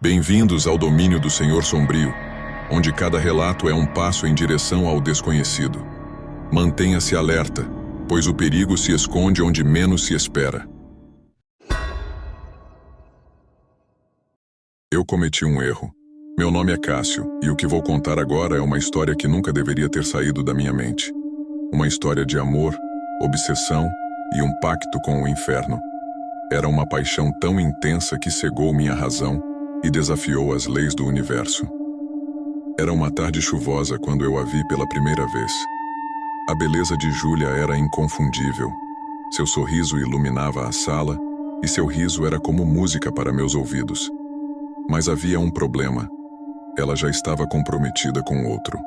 Bem-vindos ao domínio do Senhor Sombrio, onde cada relato é um passo em direção ao desconhecido. Mantenha-se alerta, pois o perigo se esconde onde menos se espera. Eu cometi um erro. Meu nome é Cássio, e o que vou contar agora é uma história que nunca deveria ter saído da minha mente. Uma história de amor, obsessão e um pacto com o inferno. Era uma paixão tão intensa que cegou minha razão e desafiou as leis do universo. Era uma tarde chuvosa quando eu a vi pela primeira vez. A beleza de Júlia era inconfundível. Seu sorriso iluminava a sala e seu riso era como música para meus ouvidos. Mas havia um problema. Ela já estava comprometida com outro.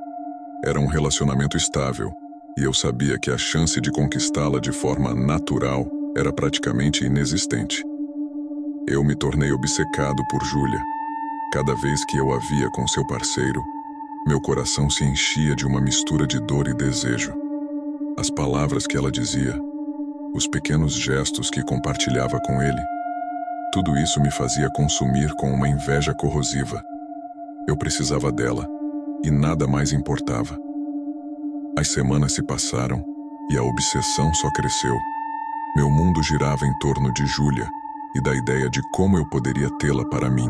Era um relacionamento estável, e eu sabia que a chance de conquistá-la de forma natural era praticamente inexistente. Eu me tornei obcecado por Júlia. Cada vez que eu a via com seu parceiro, meu coração se enchia de uma mistura de dor e desejo. As palavras que ela dizia, os pequenos gestos que compartilhava com ele, tudo isso me fazia consumir com uma inveja corrosiva. Eu precisava dela, e nada mais importava. As semanas se passaram, e a obsessão só cresceu. Meu mundo girava em torno de Júlia, e da ideia de como eu poderia tê-la para mim.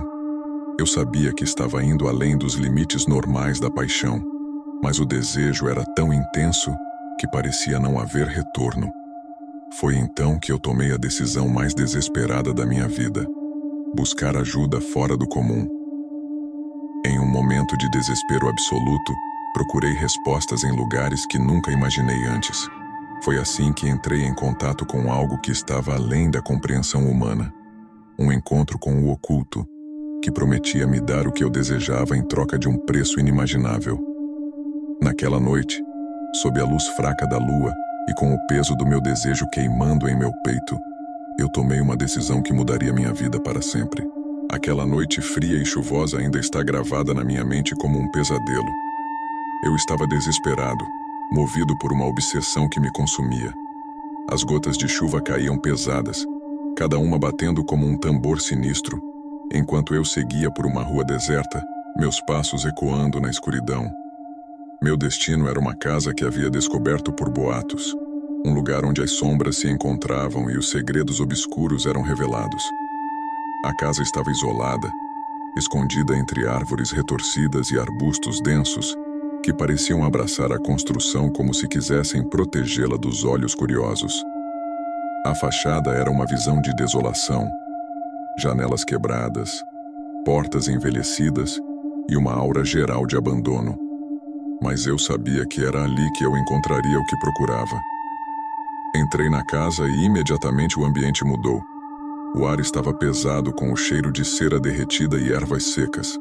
Eu sabia que estava indo além dos limites normais da paixão, mas o desejo era tão intenso que parecia não haver retorno. Foi então que eu tomei a decisão mais desesperada da minha vida: buscar ajuda fora do comum. Em um momento de desespero absoluto, procurei respostas em lugares que nunca imaginei antes. Foi assim que entrei em contato com algo que estava além da compreensão humana. Um encontro com o oculto, que prometia me dar o que eu desejava em troca de um preço inimaginável. Naquela noite, sob a luz fraca da lua e com o peso do meu desejo queimando em meu peito, eu tomei uma decisão que mudaria minha vida para sempre. Aquela noite fria e chuvosa ainda está gravada na minha mente como um pesadelo. Eu estava desesperado, movido por uma obsessão que me consumia. As gotas de chuva caíam pesadas, cada uma batendo como um tambor sinistro, enquanto eu seguia por uma rua deserta, meus passos ecoando na escuridão. Meu destino era uma casa que havia descoberto por boatos, um lugar onde as sombras se encontravam e os segredos obscuros eram revelados. A casa estava isolada, escondida entre árvores retorcidas e arbustos densos, que pareciam abraçar a construção como se quisessem protegê-la dos olhos curiosos. A fachada era uma visão de desolação, janelas quebradas, portas envelhecidas e uma aura geral de abandono. Mas eu sabia que era ali que eu encontraria o que procurava. Entrei na casa e imediatamente o ambiente mudou. O ar estava pesado com o cheiro de cera derretida e ervas secas.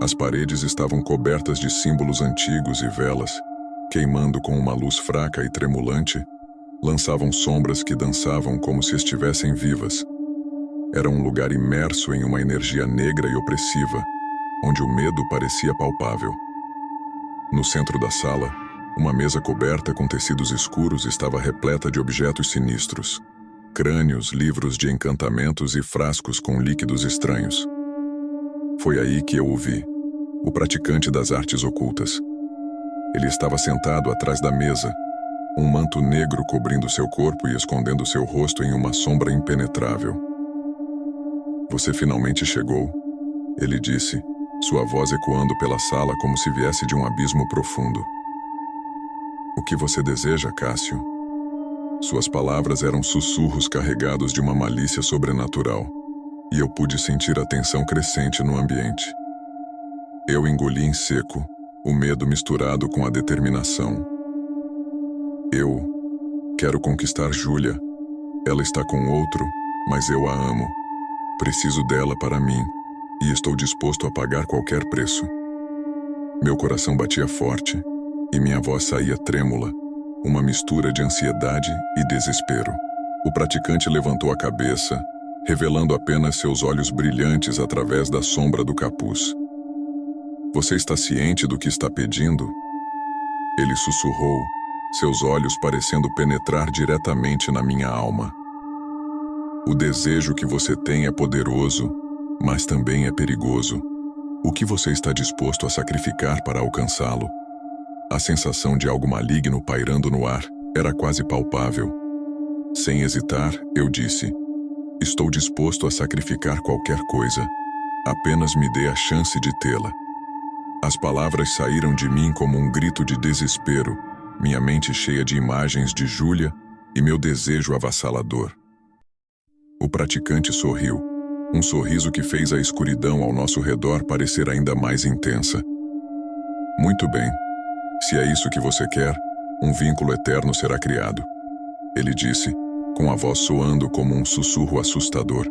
As paredes estavam cobertas de símbolos antigos e velas, queimando com uma luz fraca e tremulante, lançavam sombras que dançavam como se estivessem vivas. Era um lugar imerso em uma energia negra e opressiva, onde o medo parecia palpável. No centro da sala, uma mesa coberta com tecidos escuros estava repleta de objetos sinistros. Crânios, livros de encantamentos e frascos com líquidos estranhos. Foi aí que eu o vi, o praticante das artes ocultas. Ele estava sentado atrás da mesa, um manto negro cobrindo seu corpo e escondendo seu rosto em uma sombra impenetrável. "Você finalmente chegou", ele disse, sua voz ecoando pela sala como se viesse de um abismo profundo. "O que você deseja, Cássio?" Suas palavras eram sussurros carregados de uma malícia sobrenatural, e eu pude sentir a tensão crescente no ambiente. Eu engoli em seco, o medo misturado com a determinação. "Eu quero conquistar Júlia. Ela está com outro, mas eu a amo. Preciso dela para mim, e estou disposto a pagar qualquer preço." Meu coração batia forte, e minha voz saía trêmula, uma mistura de ansiedade e desespero. O praticante levantou a cabeça, revelando apenas seus olhos brilhantes através da sombra do capuz. "Você está ciente do que está pedindo?" Ele sussurrou, seus olhos parecendo penetrar diretamente na minha alma. "O desejo que você tem é poderoso, mas também é perigoso. O que você está disposto a sacrificar para alcançá-lo? A sensação de algo maligno pairando no ar era quase palpável. Sem hesitar, eu disse: estou disposto a sacrificar qualquer coisa. Apenas me dê a chance de tê-la. As palavras saíram de mim como um grito de desespero, minha mente cheia de imagens de Júlia e meu desejo avassalador. O praticante sorriu, um sorriso que fez a escuridão ao nosso redor parecer ainda mais intensa. Muito bem. Se é isso que você quer, um vínculo eterno será criado. Ele disse, com a voz soando como um sussurro assustador.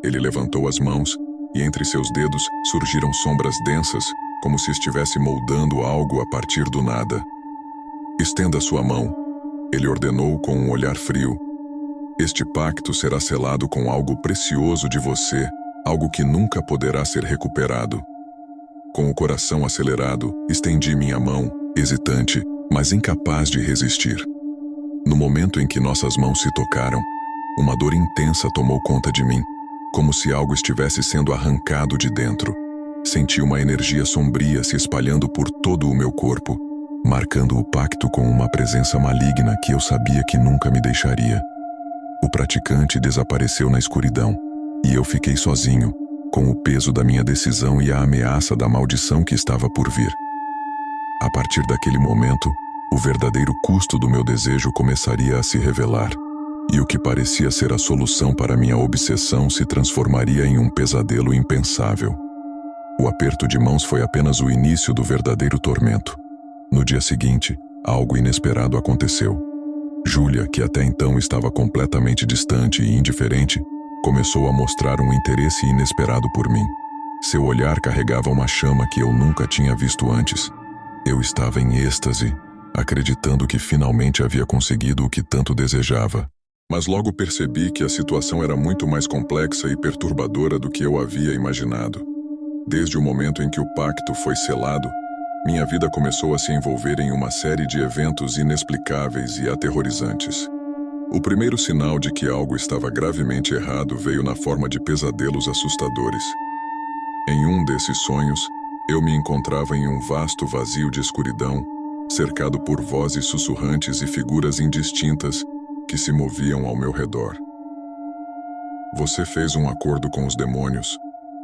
Ele levantou as mãos e entre seus dedos surgiram sombras densas, como se estivesse moldando algo a partir do nada. Estenda sua mão, ele ordenou com um olhar frio. Este pacto será selado com algo precioso de você, algo que nunca poderá ser recuperado. Com o coração acelerado, estendi minha mão, hesitante, mas incapaz de resistir. No momento em que nossas mãos se tocaram, uma dor intensa tomou conta de mim, como se algo estivesse sendo arrancado de dentro. Senti uma energia sombria se espalhando por todo o meu corpo, marcando o pacto com uma presença maligna que eu sabia que nunca me deixaria. O praticante desapareceu na escuridão, e eu fiquei sozinho, com o peso da minha decisão e a ameaça da maldição que estava por vir. A partir daquele momento, o verdadeiro custo do meu desejo começaria a se revelar, e o que parecia ser a solução para minha obsessão se transformaria em um pesadelo impensável. O aperto de mãos foi apenas o início do verdadeiro tormento. No dia seguinte, algo inesperado aconteceu. Júlia, que até então estava completamente distante e indiferente, começou a mostrar um interesse inesperado por mim. Seu olhar carregava uma chama que eu nunca tinha visto antes. Eu estava em êxtase, acreditando que finalmente havia conseguido o que tanto desejava. Mas logo percebi que a situação era muito mais complexa e perturbadora do que eu havia imaginado. Desde o momento em que o pacto foi selado, minha vida começou a se envolver em uma série de eventos inexplicáveis e aterrorizantes. O primeiro sinal de que algo estava gravemente errado veio na forma de pesadelos assustadores. Em um desses sonhos, eu me encontrava em um vasto vazio de escuridão, cercado por vozes sussurrantes e figuras indistintas que se moviam ao meu redor. Você fez um acordo com os demônios.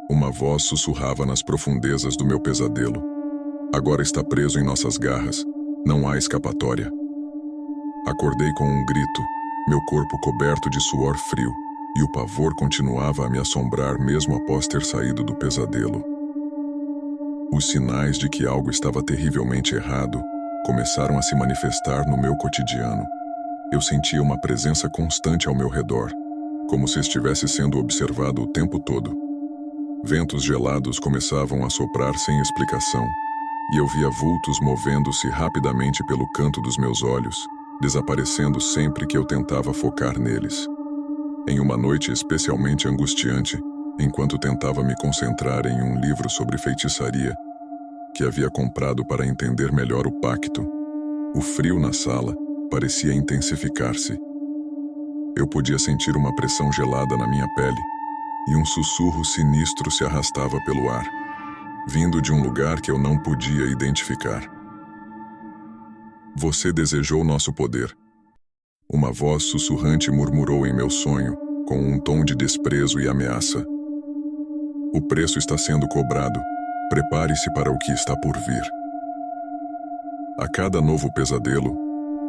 Uma voz sussurrava nas profundezas do meu pesadelo. Agora está preso em nossas garras. Não há escapatória. Acordei com um grito, meu corpo coberto de suor frio, e o pavor continuava a me assombrar mesmo após ter saído do pesadelo. Os sinais de que algo estava terrivelmente errado começaram a se manifestar no meu cotidiano. Eu sentia uma presença constante ao meu redor, como se estivesse sendo observado o tempo todo. Ventos gelados começavam a soprar sem explicação, e eu via vultos movendo-se rapidamente pelo canto dos meus olhos, desaparecendo sempre que eu tentava focar neles. Em uma noite especialmente angustiante, enquanto tentava me concentrar em um livro sobre feitiçaria, que havia comprado para entender melhor o pacto, o frio na sala parecia intensificar-se. Eu podia sentir uma pressão gelada na minha pele, e um sussurro sinistro se arrastava pelo ar, vindo de um lugar que eu não podia identificar. Você desejou nosso poder. Uma voz sussurrante murmurou em meu sonho, com um tom de desprezo e ameaça. O preço está sendo cobrado. Prepare-se para o que está por vir. A cada novo pesadelo,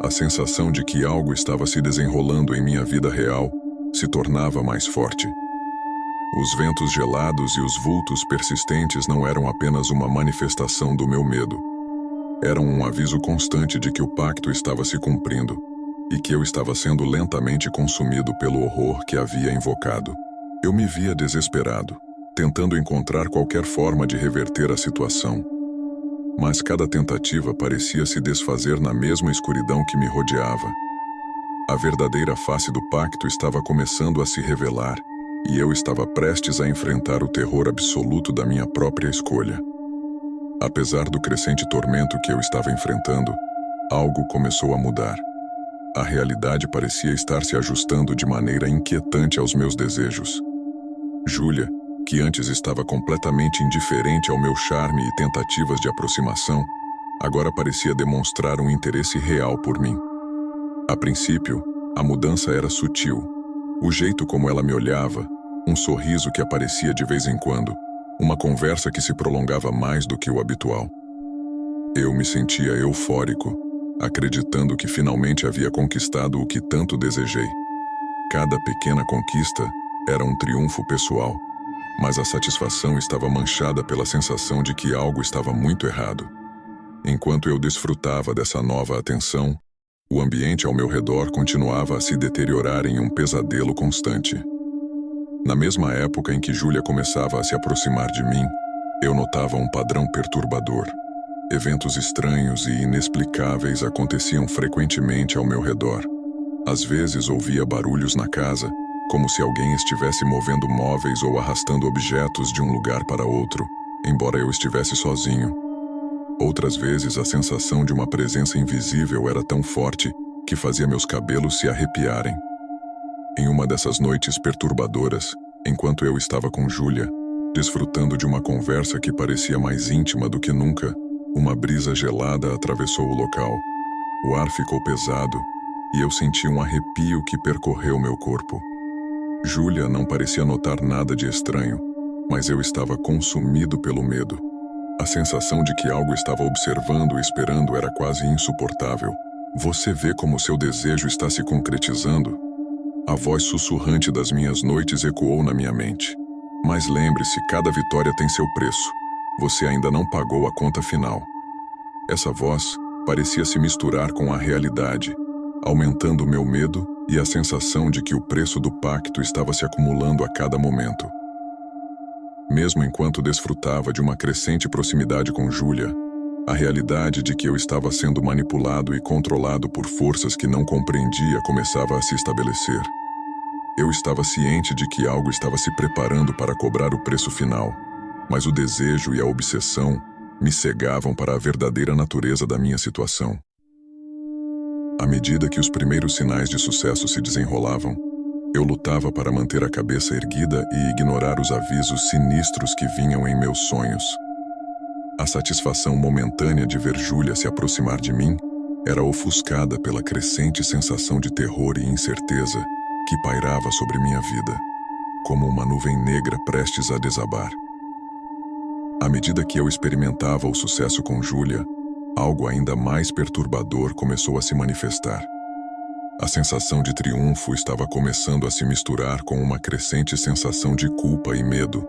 a sensação de que algo estava se desenrolando em minha vida real se tornava mais forte. Os ventos gelados e os vultos persistentes não eram apenas uma manifestação do meu medo. Eram um aviso constante de que o pacto estava se cumprindo e que eu estava sendo lentamente consumido pelo horror que havia invocado. Eu me via desesperado, tentando encontrar qualquer forma de reverter a situação. Mas cada tentativa parecia se desfazer na mesma escuridão que me rodeava. A verdadeira face do pacto estava começando a se revelar, e eu estava prestes a enfrentar o terror absoluto da minha própria escolha. Apesar do crescente tormento que eu estava enfrentando, algo começou a mudar. A realidade parecia estar se ajustando de maneira inquietante aos meus desejos. Júlia, que antes estava completamente indiferente ao meu charme e tentativas de aproximação, agora parecia demonstrar um interesse real por mim. A princípio, a mudança era sutil. O jeito como ela me olhava, um sorriso que aparecia de vez em quando, uma conversa que se prolongava mais do que o habitual. Eu me sentia eufórico, acreditando que finalmente havia conquistado o que tanto desejei. Cada pequena conquista era um triunfo pessoal, mas a satisfação estava manchada pela sensação de que algo estava muito errado. Enquanto eu desfrutava dessa nova atenção, o ambiente ao meu redor continuava a se deteriorar em um pesadelo constante. Na mesma época em que Júlia começava a se aproximar de mim, eu notava um padrão perturbador. Eventos estranhos e inexplicáveis aconteciam frequentemente ao meu redor. Às vezes ouvia barulhos na casa, como se alguém estivesse movendo móveis ou arrastando objetos de um lugar para outro, embora eu estivesse sozinho. Outras vezes a sensação de uma presença invisível era tão forte que fazia meus cabelos se arrepiarem. Em uma dessas noites perturbadoras, enquanto eu estava com Júlia, desfrutando de uma conversa que parecia mais íntima do que nunca, uma brisa gelada atravessou o local. O ar ficou pesado e eu senti um arrepio que percorreu meu corpo. Júlia não parecia notar nada de estranho, mas eu estava consumido pelo medo. A sensação de que algo estava observando e esperando era quase insuportável. Você vê como seu desejo está se concretizando? A voz sussurrante das minhas noites ecoou na minha mente. Mas lembre-se, cada vitória tem seu preço. Você ainda não pagou a conta final. Essa voz parecia se misturar com a realidade, aumentando o meu medo e a sensação de que o preço do pacto estava se acumulando a cada momento. Mesmo enquanto desfrutava de uma crescente proximidade com Júlia, a realidade de que eu estava sendo manipulado e controlado por forças que não compreendia começava a se estabelecer. Eu estava ciente de que algo estava se preparando para cobrar o preço final, mas o desejo e a obsessão me cegavam para a verdadeira natureza da minha situação. À medida que os primeiros sinais de sucesso se desenrolavam, eu lutava para manter a cabeça erguida e ignorar os avisos sinistros que vinham em meus sonhos. A satisfação momentânea de ver Júlia se aproximar de mim era ofuscada pela crescente sensação de terror e incerteza que pairava sobre minha vida, como uma nuvem negra prestes a desabar. À medida que eu experimentava o sucesso com Júlia, algo ainda mais perturbador começou a se manifestar. A sensação de triunfo estava começando a se misturar com uma crescente sensação de culpa e medo.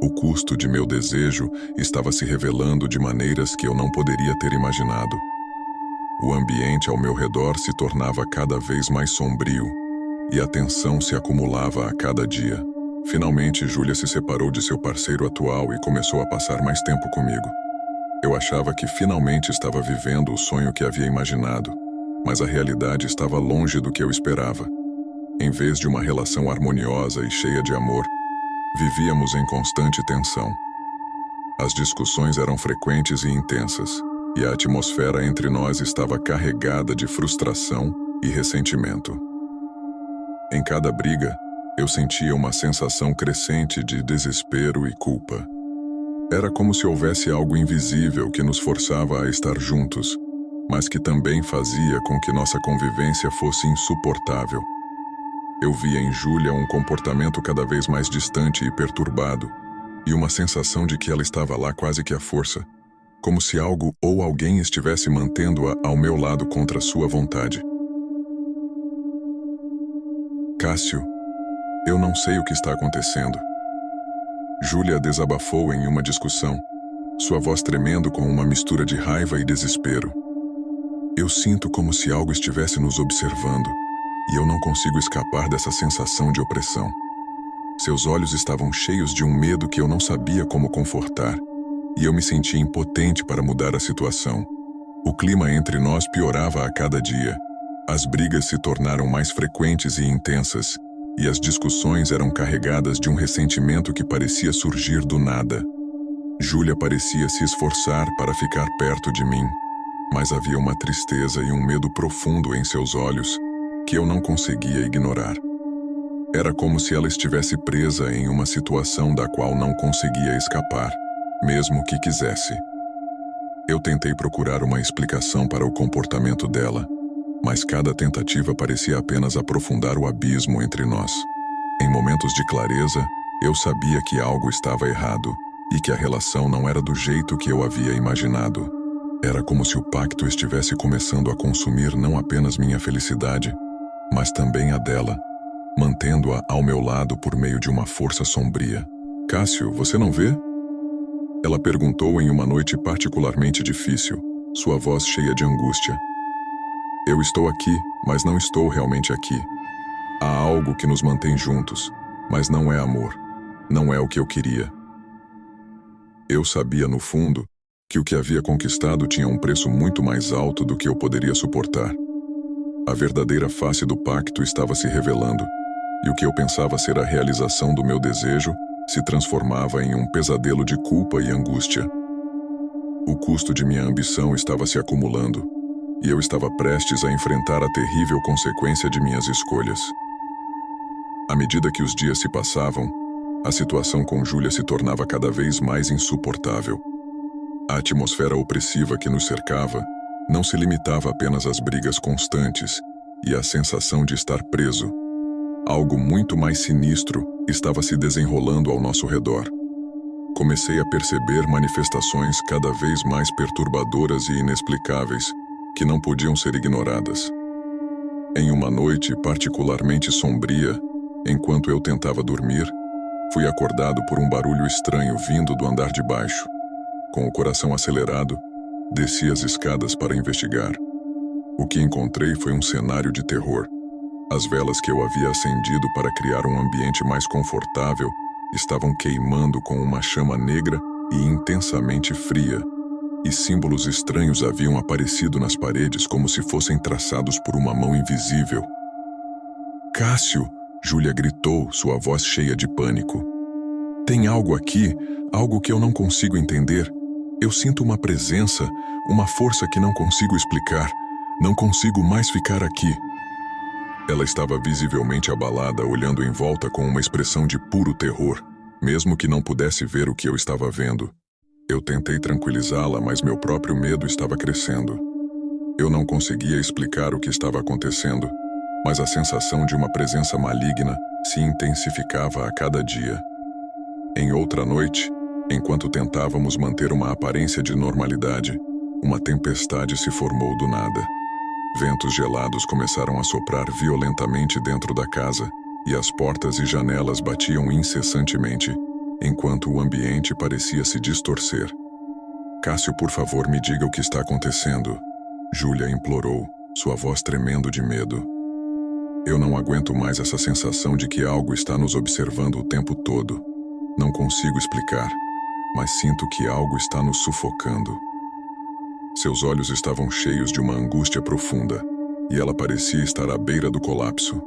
O custo de meu desejo estava se revelando de maneiras que eu não poderia ter imaginado. O ambiente ao meu redor se tornava cada vez mais sombrio e a tensão se acumulava a cada dia. Finalmente, Júlia se separou de seu parceiro atual e começou a passar mais tempo comigo. Eu achava que finalmente estava vivendo o sonho que havia imaginado, mas a realidade estava longe do que eu esperava. Em vez de uma relação harmoniosa e cheia de amor, vivíamos em constante tensão. As discussões eram frequentes e intensas, e a atmosfera entre nós estava carregada de frustração e ressentimento. Em cada briga, eu sentia uma sensação crescente de desespero e culpa. Era como se houvesse algo invisível que nos forçava a estar juntos, mas que também fazia com que nossa convivência fosse insuportável. Eu via em Júlia um comportamento cada vez mais distante e perturbado, e uma sensação de que ela estava lá quase que à força, como se algo ou alguém estivesse mantendo-a ao meu lado contra sua vontade. Cássio, eu não sei o que está acontecendo. Júlia desabafou em uma discussão, sua voz tremendo com uma mistura de raiva e desespero. Eu sinto como se algo estivesse nos observando, e eu não consigo escapar dessa sensação de opressão. Seus olhos estavam cheios de um medo que eu não sabia como confortar, e eu me sentia impotente para mudar a situação. O clima entre nós piorava a cada dia. As brigas se tornaram mais frequentes e intensas, e as discussões eram carregadas de um ressentimento que parecia surgir do nada. Júlia parecia se esforçar para ficar perto de mim, mas havia uma tristeza e um medo profundo em seus olhos que eu não conseguia ignorar. Era como se ela estivesse presa em uma situação da qual não conseguia escapar, mesmo que quisesse. Eu tentei procurar uma explicação para o comportamento dela, mas cada tentativa parecia apenas aprofundar o abismo entre nós. Em momentos de clareza, eu sabia que algo estava errado e que a relação não era do jeito que eu havia imaginado. Era como se o pacto estivesse começando a consumir não apenas minha felicidade, mas também a dela, mantendo-a ao meu lado por meio de uma força sombria. "Cássio, você não vê?" Ela perguntou em uma noite particularmente difícil, sua voz cheia de angústia. "Eu estou aqui, mas não estou realmente aqui. Há algo que nos mantém juntos, mas não é amor. Não é o que eu queria." Eu sabia, no fundo, que o que havia conquistado tinha um preço muito mais alto do que eu poderia suportar. A verdadeira face do pacto estava se revelando, e o que eu pensava ser a realização do meu desejo se transformava em um pesadelo de culpa e angústia. O custo de minha ambição estava se acumulando, e eu estava prestes a enfrentar a terrível consequência de minhas escolhas. À medida que os dias se passavam, a situação com Júlia se tornava cada vez mais insuportável. A atmosfera opressiva que nos cercava não se limitava apenas às brigas constantes e à sensação de estar preso. Algo muito mais sinistro estava se desenrolando ao nosso redor. Comecei a perceber manifestações cada vez mais perturbadoras e inexplicáveis que não podiam ser ignoradas. Em uma noite particularmente sombria, enquanto eu tentava dormir, fui acordado por um barulho estranho vindo do andar de baixo. Com o coração acelerado, desci as escadas para investigar. O que encontrei foi um cenário de terror. As velas que eu havia acendido para criar um ambiente mais confortável estavam queimando com uma chama negra e intensamente fria, e símbolos estranhos haviam aparecido nas paredes como se fossem traçados por uma mão invisível. "Cássio!" Júlia gritou, sua voz cheia de pânico. "Tem algo aqui, algo que eu não consigo entender. Eu sinto uma presença, uma força que não consigo explicar. Não consigo mais ficar aqui." Ela estava visivelmente abalada, olhando em volta com uma expressão de puro terror, mesmo que não pudesse ver o que eu estava vendo. Eu tentei tranquilizá-la, mas meu próprio medo estava crescendo. Eu não conseguia explicar o que estava acontecendo, mas a sensação de uma presença maligna se intensificava a cada dia. Em outra noite, enquanto tentávamos manter uma aparência de normalidade, uma tempestade se formou do nada. Ventos gelados começaram a soprar violentamente dentro da casa, e as portas e janelas batiam incessantemente, enquanto o ambiente parecia se distorcer. "Cássio, por favor, me diga o que está acontecendo", Júlia implorou, sua voz tremendo de medo. "Eu não aguento mais essa sensação de que algo está nos observando o tempo todo. Não consigo explicar, mas sinto que algo está nos sufocando." Seus olhos estavam cheios de uma angústia profunda, e ela parecia estar à beira do colapso.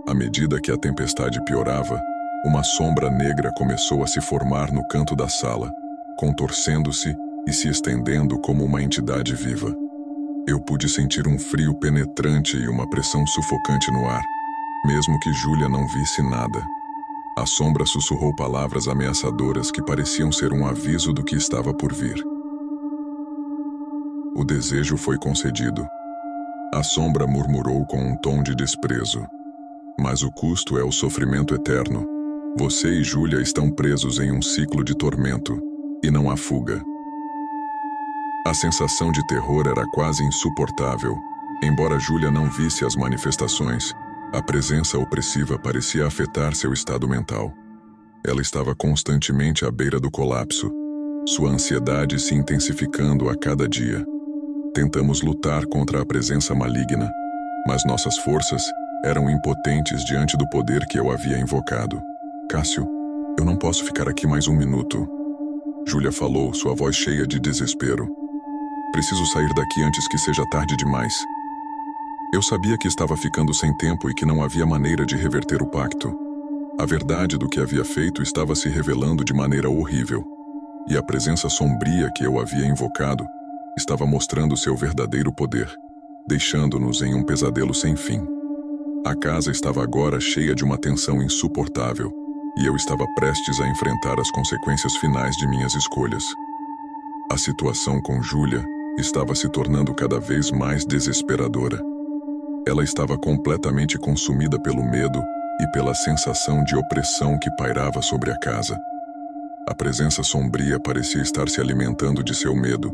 À medida que a tempestade piorava, uma sombra negra começou a se formar no canto da sala, contorcendo-se e se estendendo como uma entidade viva. Eu pude sentir um frio penetrante e uma pressão sufocante no ar, mesmo que Júlia não visse nada. A sombra sussurrou palavras ameaçadoras que pareciam ser um aviso do que estava por vir. O desejo foi concedido. A sombra murmurou com um tom de desprezo. "Mas o custo é o sofrimento eterno. Você e Júlia estão presos em um ciclo de tormento, e não há fuga." A sensação de terror era quase insuportável. Embora Júlia não visse as manifestações, a presença opressiva parecia afetar seu estado mental. Ela estava constantemente à beira do colapso, sua ansiedade se intensificando a cada dia. Tentamos lutar contra a presença maligna, mas nossas forças eram impotentes diante do poder que eu havia invocado. "Cássio, eu não posso ficar aqui mais um minuto", Júlia falou, sua voz cheia de desespero. "Preciso sair daqui antes que seja tarde demais." Eu sabia que estava ficando sem tempo e que não havia maneira de reverter o pacto. A verdade do que havia feito estava se revelando de maneira horrível, e a presença sombria que eu havia invocado estava mostrando seu verdadeiro poder, deixando-nos em um pesadelo sem fim. A casa estava agora cheia de uma tensão insuportável, e eu estava prestes a enfrentar as consequências finais de minhas escolhas. A situação com Júlia estava se tornando cada vez mais desesperadora. Ela estava completamente consumida pelo medo e pela sensação de opressão que pairava sobre a casa. A presença sombria parecia estar se alimentando de seu medo,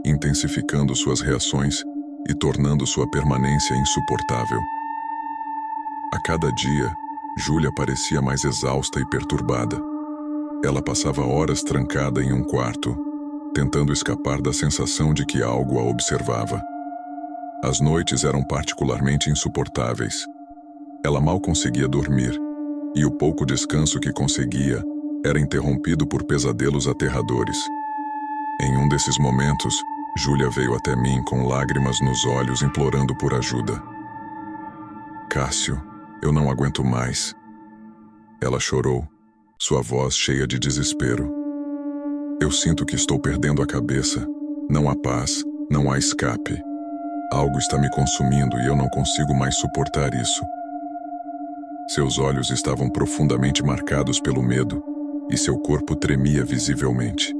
intensificando suas reações e tornando sua permanência insuportável. A cada dia, Júlia parecia mais exausta e perturbada. Ela passava horas trancada em um quarto, tentando escapar da sensação de que algo a observava. As noites eram particularmente insuportáveis. Ela mal conseguia dormir, e o pouco descanso que conseguia era interrompido por pesadelos aterradores. Em um desses momentos, Júlia veio até mim com lágrimas nos olhos implorando por ajuda. "Cássio, eu não aguento mais." Ela chorou, sua voz cheia de desespero. "Eu sinto que estou perdendo a cabeça. Não há paz, não há escape. Algo está me consumindo e eu não consigo mais suportar isso." Seus olhos estavam profundamente marcados pelo medo e seu corpo tremia visivelmente.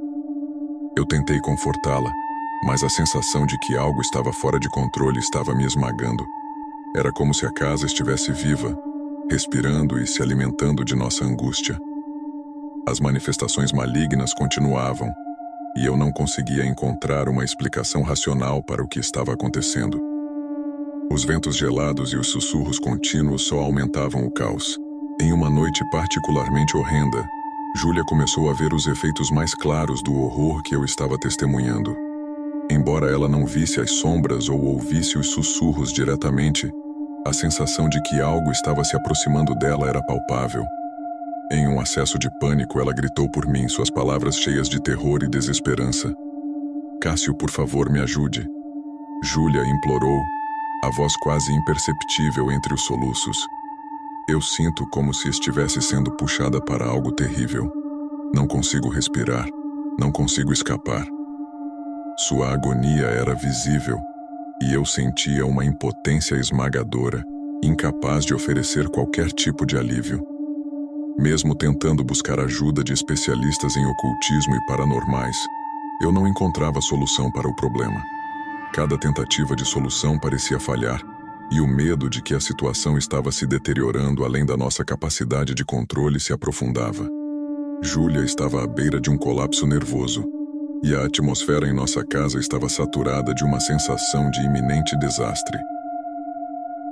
Eu tentei confortá-la, mas a sensação de que algo estava fora de controle estava me esmagando. Era como se a casa estivesse viva, respirando e se alimentando de nossa angústia. As manifestações malignas continuavam, e eu não conseguia encontrar uma explicação racional para o que estava acontecendo. Os ventos gelados e os sussurros contínuos só aumentavam o caos. Em uma noite particularmente horrenda, Júlia começou a ver os efeitos mais claros do horror que eu estava testemunhando. Embora ela não visse as sombras ou ouvisse os sussurros diretamente, a sensação de que algo estava se aproximando dela era palpável. Em um acesso de pânico, ela gritou por mim, suas palavras cheias de terror e desesperança. "Cássio, por favor, me ajude." Júlia implorou, a voz quase imperceptível entre os soluços. Eu sinto como se estivesse sendo puxada para algo terrível. Não consigo respirar, não consigo escapar. Sua agonia era visível, e eu sentia uma impotência esmagadora, incapaz de oferecer qualquer tipo de alívio. Mesmo tentando buscar ajuda de especialistas em ocultismo e paranormais, eu não encontrava solução para o problema. Cada tentativa de solução parecia falhar, e o medo de que a situação estava se deteriorando além da nossa capacidade de controle se aprofundava. Júlia estava à beira de um colapso nervoso, e a atmosfera em nossa casa estava saturada de uma sensação de iminente desastre.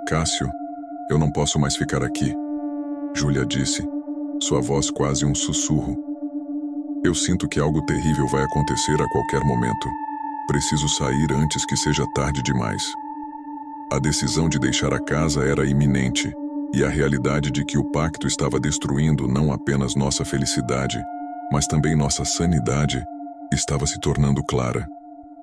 "Cássio, eu não posso mais ficar aqui," Júlia disse, sua voz quase um sussurro. "Eu sinto que algo terrível vai acontecer a qualquer momento. Preciso sair antes que seja tarde demais." A decisão de deixar a casa era iminente, e a realidade de que o pacto estava destruindo não apenas nossa felicidade, mas também nossa sanidade, estava se tornando clara.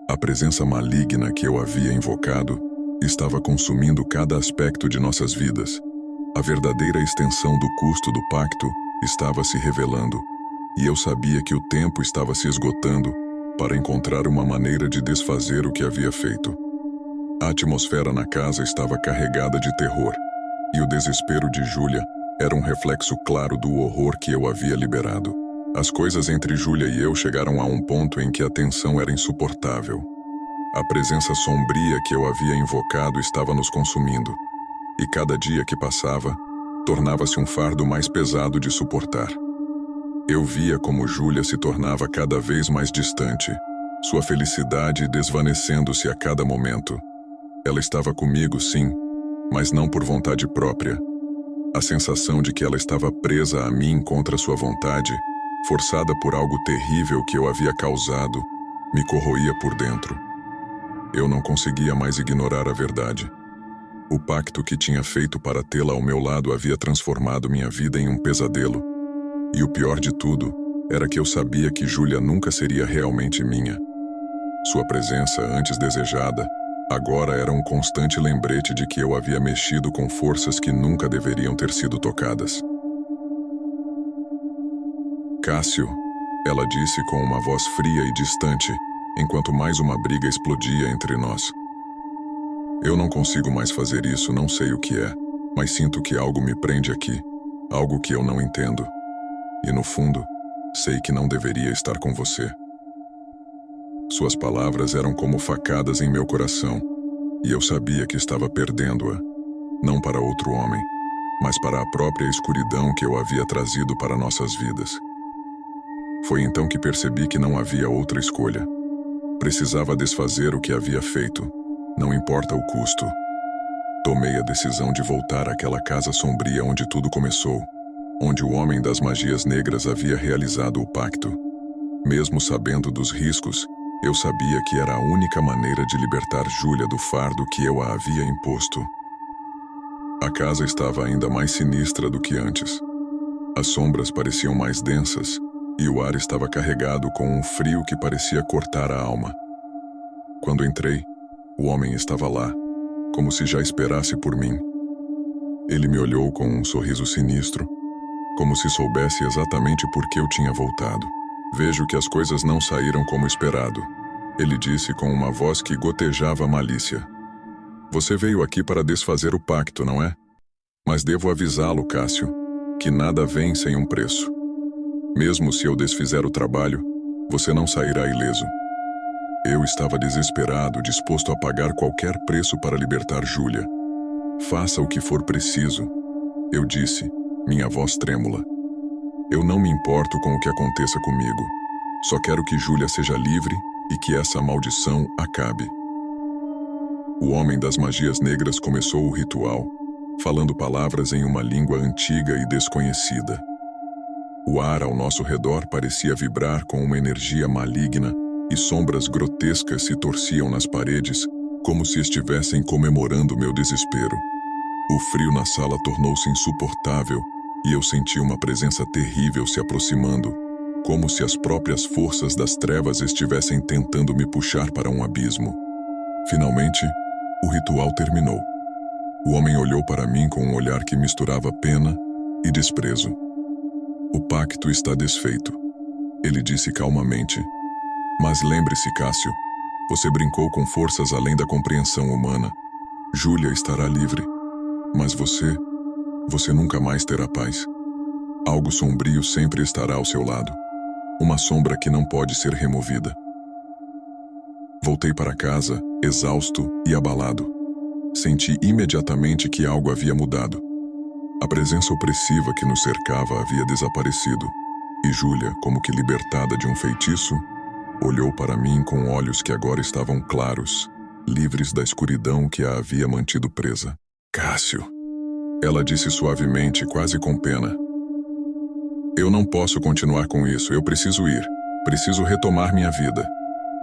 A presença maligna que eu havia invocado estava consumindo cada aspecto de nossas vidas. A verdadeira extensão do custo do pacto estava se revelando, e eu sabia que o tempo estava se esgotando para encontrar uma maneira de desfazer o que havia feito. A atmosfera na casa estava carregada de terror, e o desespero de Júlia era um reflexo claro do horror que eu havia liberado. As coisas entre Júlia e eu chegaram a um ponto em que a tensão era insuportável. A presença sombria que eu havia invocado estava nos consumindo, e cada dia que passava, tornava-se um fardo mais pesado de suportar. Eu via como Júlia se tornava cada vez mais distante, sua felicidade desvanecendo-se a cada momento. Ela estava comigo, sim, mas não por vontade própria. A sensação de que ela estava presa a mim contra sua vontade, forçada por algo terrível que eu havia causado, me corroía por dentro. Eu não conseguia mais ignorar a verdade. O pacto que tinha feito para tê-la ao meu lado havia transformado minha vida em um pesadelo. E o pior de tudo era que eu sabia que Júlia nunca seria realmente minha. Sua presença, antes desejada, agora era um constante lembrete de que eu havia mexido com forças que nunca deveriam ter sido tocadas. "Cássio", ela disse com uma voz fria e distante, enquanto mais uma briga explodia entre nós. "Eu não consigo mais fazer isso, não sei o que é. mas sinto que algo me prende aqui, algo que eu não entendo. E no fundo, sei que não deveria estar com você. Suas palavras eram como facadas em meu coração, e eu sabia que estava perdendo-a, não para outro homem, mas para a própria escuridão que eu havia trazido para nossas vidas. Foi então que percebi que não havia outra escolha. Precisava desfazer o que havia feito, não importa o custo. Tomei a decisão de voltar àquela casa sombria onde tudo começou, onde o homem das magias negras havia realizado o pacto. Mesmo sabendo dos riscos, eu sabia que era a única maneira de libertar Júlia do fardo que eu a havia imposto. A casa estava ainda mais sinistra do que antes. As sombras pareciam mais densas, e o ar estava carregado com um frio que parecia cortar a alma. Quando entrei, o homem estava lá, como se já esperasse por mim. Ele me olhou com um sorriso sinistro, como se soubesse exatamente por que eu tinha voltado. Vejo que as coisas não saíram como esperado, ele disse com uma voz que gotejava malícia. Você veio aqui para desfazer o pacto, não é? Mas devo avisá-lo, Cássio, que nada vem sem um preço. Mesmo se eu desfizer o trabalho, você não sairá ileso. Eu estava desesperado, disposto a pagar qualquer preço para libertar Júlia. Faça o que for preciso, eu disse, minha voz trêmula. Eu não me importo com o que aconteça comigo. Só quero que Júlia seja livre e que essa maldição acabe. O homem das magias negras começou o ritual, falando palavras em uma língua antiga e desconhecida. O ar ao nosso redor parecia vibrar com uma energia maligna e sombras grotescas se torciam nas paredes, como se estivessem comemorando meu desespero. O frio na sala tornou-se insuportável e eu senti uma presença terrível se aproximando, como se as próprias forças das trevas estivessem tentando me puxar para um abismo. Finalmente, o ritual terminou. O homem olhou para mim com um olhar que misturava pena e desprezo. O pacto está desfeito, ele disse calmamente. Mas lembre-se, Cássio, você brincou com forças além da compreensão humana. Júlia estará livre, mas você nunca mais terá paz. Algo sombrio sempre estará ao seu lado, uma sombra que não pode ser removida. Voltei para casa, exausto e abalado. Senti imediatamente que algo havia mudado. A presença opressiva que nos cercava havia desaparecido, e Júlia, como que libertada de um feitiço, olhou para mim com olhos que agora estavam claros, livres da escuridão que a havia mantido presa. Cássio, ela disse suavemente, quase com pena. Eu não posso continuar com isso, eu preciso ir. Preciso retomar minha vida.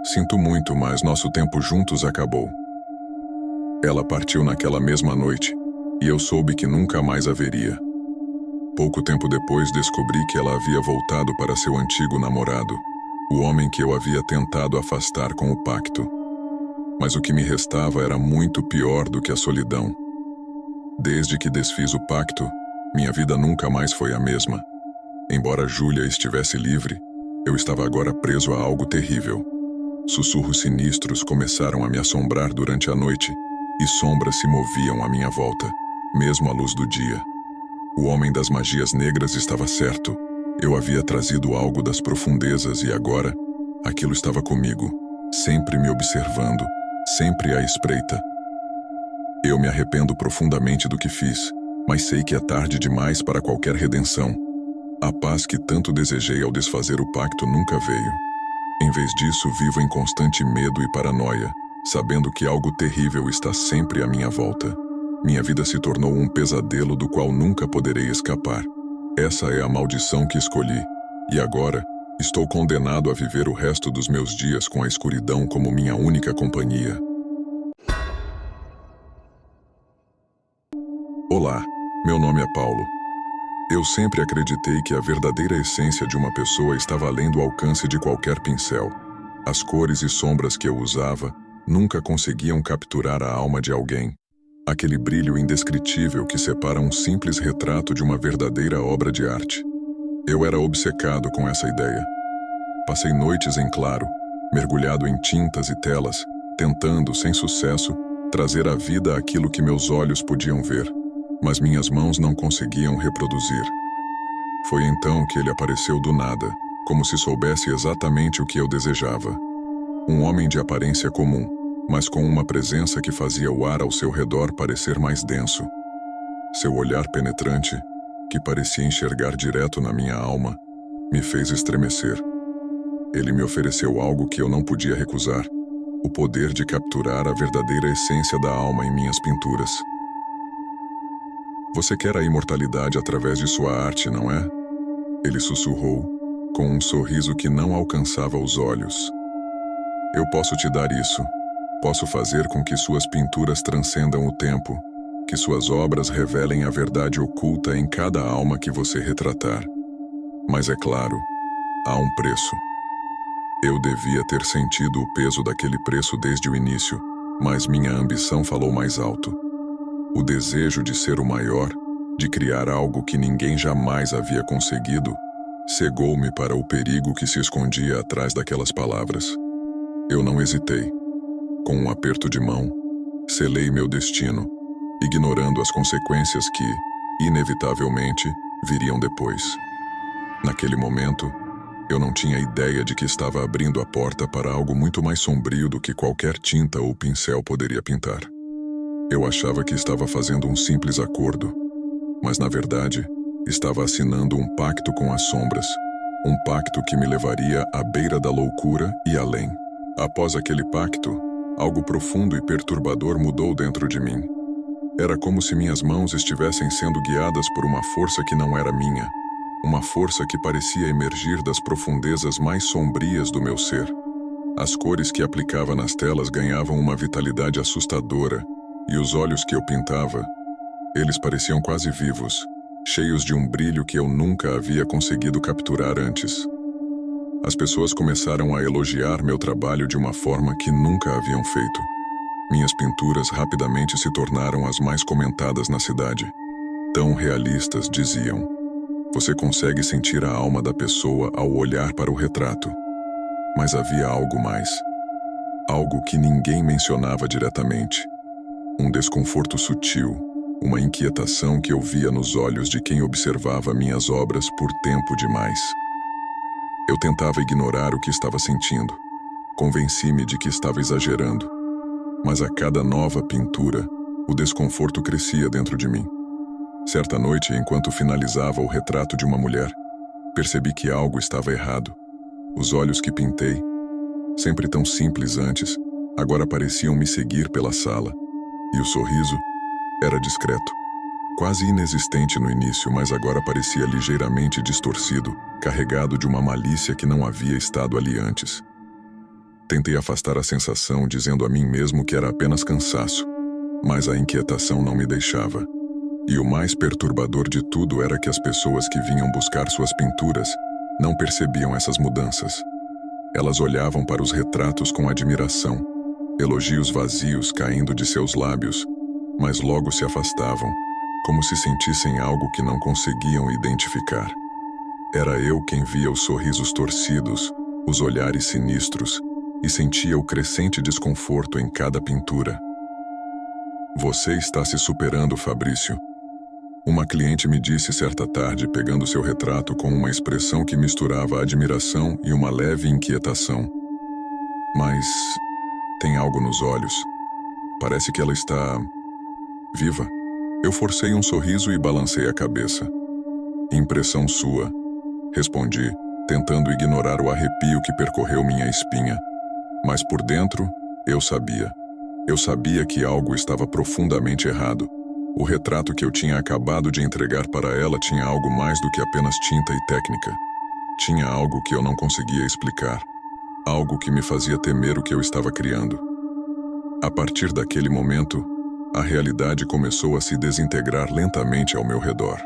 Sinto muito, mas nosso tempo juntos acabou. Ela partiu naquela mesma noite, e eu soube que nunca mais haveria. Pouco tempo depois descobri que ela havia voltado para seu antigo namorado, o homem que eu havia tentado afastar com o pacto. Mas o que me restava era muito pior do que a solidão. Desde que desfiz o pacto, minha vida nunca mais foi a mesma. Embora Júlia estivesse livre, eu estava agora preso a algo terrível. Sussurros sinistros começaram a me assombrar durante a noite, e sombras se moviam à minha volta, mesmo à luz do dia. O homem das magias negras estava certo. Eu havia trazido algo das profundezas e agora, aquilo estava comigo, sempre me observando, sempre à espreita. Eu me arrependo profundamente do que fiz, mas sei que é tarde demais para qualquer redenção. A paz que tanto desejei ao desfazer o pacto nunca veio. Em vez disso, vivo em constante medo e paranoia, sabendo que algo terrível está sempre à minha volta. Minha vida se tornou um pesadelo do qual nunca poderei escapar. Essa é a maldição que escolhi, e agora estou condenado a viver o resto dos meus dias com a escuridão como minha única companhia. Olá, meu nome é Paulo. Eu sempre acreditei que a verdadeira essência de uma pessoa estava além do alcance de qualquer pincel. As cores e sombras que eu usava nunca conseguiam capturar a alma de alguém. Aquele brilho indescritível que separa um simples retrato de uma verdadeira obra de arte. Eu era obcecado com essa ideia. Passei noites em claro, mergulhado em tintas e telas, tentando, sem sucesso, trazer à vida aquilo que meus olhos podiam ver. mas minhas mãos não conseguiam reproduzir. Foi então que ele apareceu do nada, como se soubesse exatamente o que eu desejava. Um homem de aparência comum, mas com uma presença que fazia o ar ao seu redor parecer mais denso. Seu olhar penetrante, que parecia enxergar direto na minha alma, me fez estremecer. Ele me ofereceu algo que eu não podia recusar, o poder de capturar a verdadeira essência da alma em minhas pinturas. Você quer a imortalidade através de sua arte, não é? Ele sussurrou, com um sorriso que não alcançava os olhos. Eu posso te dar isso. Posso fazer com que suas pinturas transcendam o tempo, que suas obras revelem a verdade oculta em cada alma que você retratar. Mas é claro, há um preço. Eu devia ter sentido o peso daquele preço desde o início, mas minha ambição falou mais alto. O desejo de ser o maior, de criar algo que ninguém jamais havia conseguido, cegou-me para o perigo que se escondia atrás daquelas palavras. Eu não hesitei. Com um aperto de mão, selei meu destino, ignorando as consequências que, inevitavelmente, viriam depois. Naquele momento, eu não tinha ideia de que estava abrindo a porta para algo muito mais sombrio do que qualquer tinta ou pincel poderia pintar. Eu achava que estava fazendo um simples acordo, mas na verdade, estava assinando um pacto com as sombras, um pacto que me levaria à beira da loucura e além. Após aquele pacto, algo profundo e perturbador mudou dentro de mim. Era como se minhas mãos estivessem sendo guiadas por uma força que não era minha, uma força que parecia emergir das profundezas mais sombrias do meu ser. As cores que aplicava nas telas ganhavam uma vitalidade assustadora, e os olhos que eu pintava, eles pareciam quase vivos, cheios de um brilho que eu nunca havia conseguido capturar antes. As pessoas começaram a elogiar meu trabalho de uma forma que nunca haviam feito. Minhas pinturas rapidamente se tornaram as mais comentadas na cidade. Tão realistas, diziam. Você consegue sentir a alma da pessoa ao olhar para o retrato. Mas havia algo mais. Algo que ninguém mencionava diretamente. Um desconforto sutil, uma inquietação que eu via nos olhos de quem observava minhas obras por tempo demais. Eu tentava ignorar o que estava sentindo. Convenci-me de que estava exagerando. Mas a cada nova pintura, o desconforto crescia dentro de mim. Certa noite, enquanto finalizava o retrato de uma mulher, percebi que algo estava errado. Os olhos que pintei, sempre tão simples antes, agora pareciam me seguir pela sala. E o sorriso era discreto, quase inexistente no início, mas agora parecia ligeiramente distorcido, carregado de uma malícia que não havia estado ali antes. Tentei afastar a sensação, dizendo a mim mesmo que era apenas cansaço, mas a inquietação não me deixava. E o mais perturbador de tudo era que as pessoas que vinham buscar suas pinturas não percebiam essas mudanças. Elas olhavam para os retratos com admiração, elogios vazios caindo de seus lábios, mas logo se afastavam, como se sentissem algo que não conseguiam identificar. Era eu quem via os sorrisos torcidos, os olhares sinistros, e sentia o crescente desconforto em cada pintura. Você está se superando, Fabrício. Uma cliente me disse certa tarde, pegando seu retrato com uma expressão que misturava admiração e uma leve inquietação. Mas tem algo nos olhos. Parece que ela está viva. Eu forcei um sorriso e balancei a cabeça. Impressão sua, respondi, tentando ignorar o arrepio que percorreu minha espinha. Mas por dentro, eu sabia. Eu sabia que algo estava profundamente errado. O retrato que eu tinha acabado de entregar para ela tinha algo mais do que apenas tinta e técnica. Tinha algo que eu não conseguia explicar. Algo que me fazia temer o que eu estava criando. A partir daquele momento, a realidade começou a se desintegrar lentamente ao meu redor.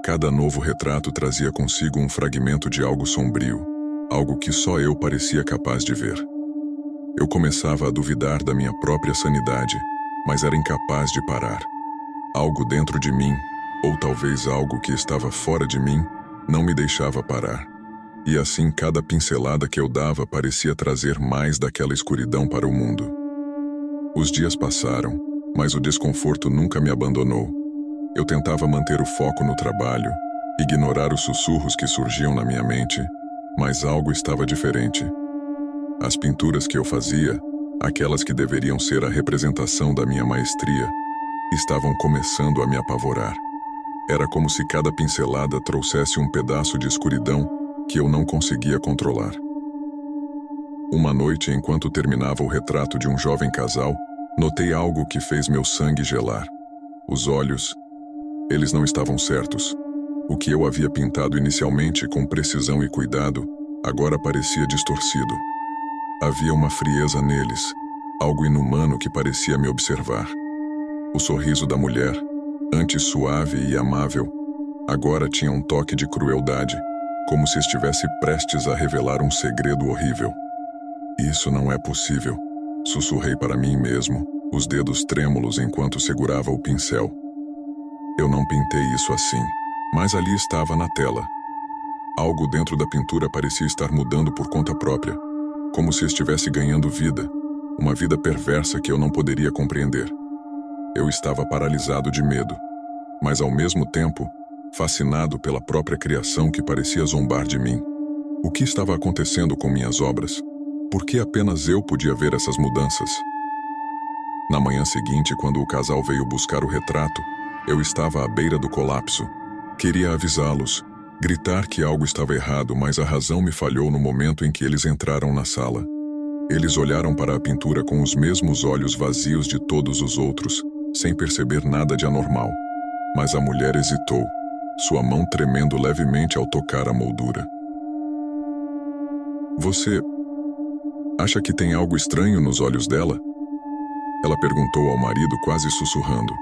Cada novo retrato trazia consigo um fragmento de algo sombrio, algo que só eu parecia capaz de ver. Eu começava a duvidar da minha própria sanidade, mas era incapaz de parar. Algo dentro de mim, ou talvez algo que estava fora de mim, não me deixava parar. E assim cada pincelada que eu dava parecia trazer mais daquela escuridão para o mundo. Os dias passaram, mas o desconforto nunca me abandonou. Eu tentava manter o foco no trabalho, ignorar os sussurros que surgiam na minha mente, mas algo estava diferente. As pinturas que eu fazia, aquelas que deveriam ser a representação da minha maestria, estavam começando a me apavorar. Era como se cada pincelada trouxesse um pedaço de escuridão que eu não conseguia controlar. Uma noite, enquanto terminava o retrato de um jovem casal, notei algo que fez meu sangue gelar. Os olhos, eles não estavam certos. O que eu havia pintado inicialmente com precisão e cuidado, agora parecia distorcido. Havia uma frieza neles, algo inumano que parecia me observar. O sorriso da mulher, antes suave e amável, agora tinha um toque de crueldade, como se estivesse prestes a revelar um segredo horrível. Isso não é possível, sussurrei para mim mesmo, os dedos trêmulos enquanto segurava o pincel. Eu não pintei isso assim, mas ali estava na tela. Algo dentro da pintura parecia estar mudando por conta própria, como se estivesse ganhando vida, uma vida perversa que eu não poderia compreender. Eu estava paralisado de medo, mas ao mesmo tempo, fascinado pela própria criação que parecia zombar de mim. O que estava acontecendo com minhas obras? Por que apenas eu podia ver essas mudanças? Na manhã seguinte, quando o casal veio buscar o retrato, eu estava à beira do colapso. Queria avisá-los, gritar que algo estava errado, mas a razão me falhou no momento em que eles entraram na sala. Eles olharam para a pintura com os mesmos olhos vazios de todos os outros, sem perceber nada de anormal. Mas a mulher hesitou, sua mão tremendo levemente ao tocar a moldura. Você acha que tem algo estranho nos olhos dela? Ela perguntou ao marido, quase sussurrando.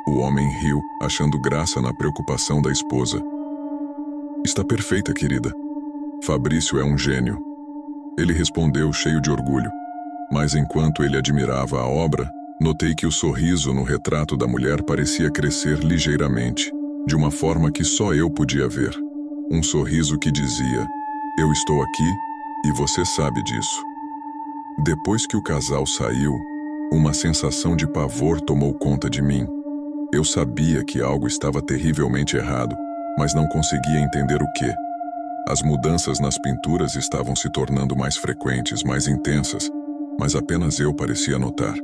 O homem riu, achando graça na preocupação da esposa. Está perfeita, querida. Fabrício é um gênio. Ele respondeu cheio de orgulho. Mas enquanto ele admirava a obra, notei que o sorriso no retrato da mulher parecia crescer ligeiramente, de uma forma que só eu podia ver. Um sorriso que dizia, eu estou aqui e você sabe disso. Depois que o casal saiu, uma sensação de pavor tomou conta de mim. Eu sabia que algo estava terrivelmente errado, mas não conseguia entender o quê. As mudanças nas pinturas estavam se tornando mais frequentes, mais intensas, mas apenas eu parecia notar.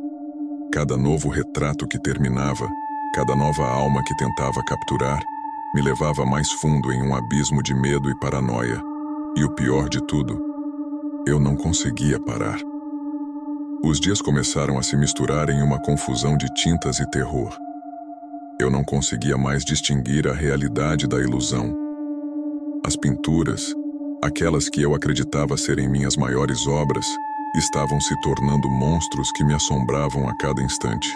Cada novo retrato que terminava, cada nova alma que tentava capturar, me levava mais fundo em um abismo de medo e paranoia. E o pior de tudo, eu não conseguia parar. Os dias começaram a se misturar em uma confusão de tintas e terror. Eu não conseguia mais distinguir a realidade da ilusão. As pinturas, aquelas que eu acreditava serem minhas maiores obras, estavam se tornando monstros que me assombravam a cada instante.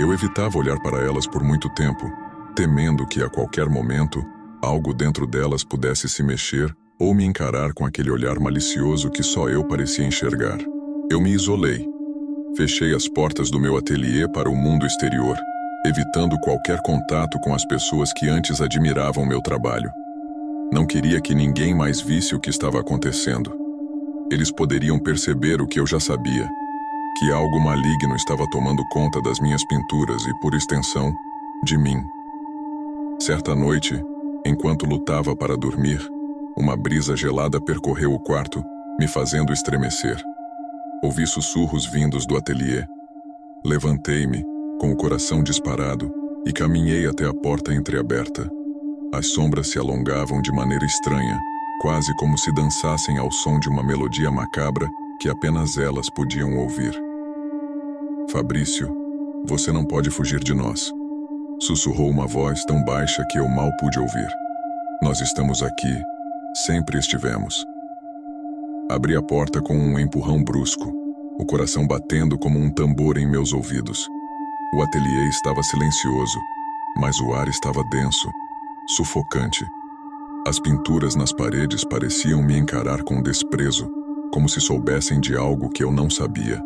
Eu evitava olhar para elas por muito tempo, temendo que a qualquer momento, algo dentro delas pudesse se mexer ou me encarar com aquele olhar malicioso que só eu parecia enxergar. Eu me isolei. Fechei as portas do meu ateliê para o mundo exterior, evitando qualquer contato com as pessoas que antes admiravam meu trabalho. Não queria que ninguém mais visse o que estava acontecendo. Eles poderiam perceber o que eu já sabia, que algo maligno estava tomando conta das minhas pinturas e, por extensão, de mim. Certa noite, enquanto lutava para dormir, uma brisa gelada percorreu o quarto, me fazendo estremecer. Ouvi sussurros vindos do ateliê. Levantei-me, com o coração disparado, e caminhei até a porta entreaberta. As sombras se alongavam de maneira estranha, quase como se dançassem ao som de uma melodia macabra que apenas elas podiam ouvir. Fabrício, você não pode fugir de nós, sussurrou uma voz tão baixa que eu mal pude ouvir. Nós estamos aqui, sempre estivemos. Abri a porta com um empurrão brusco, o coração batendo como um tambor em meus ouvidos. O ateliê estava silencioso, mas o ar estava denso, sufocante. As pinturas nas paredes pareciam me encarar com desprezo, como se soubessem de algo que eu não sabia.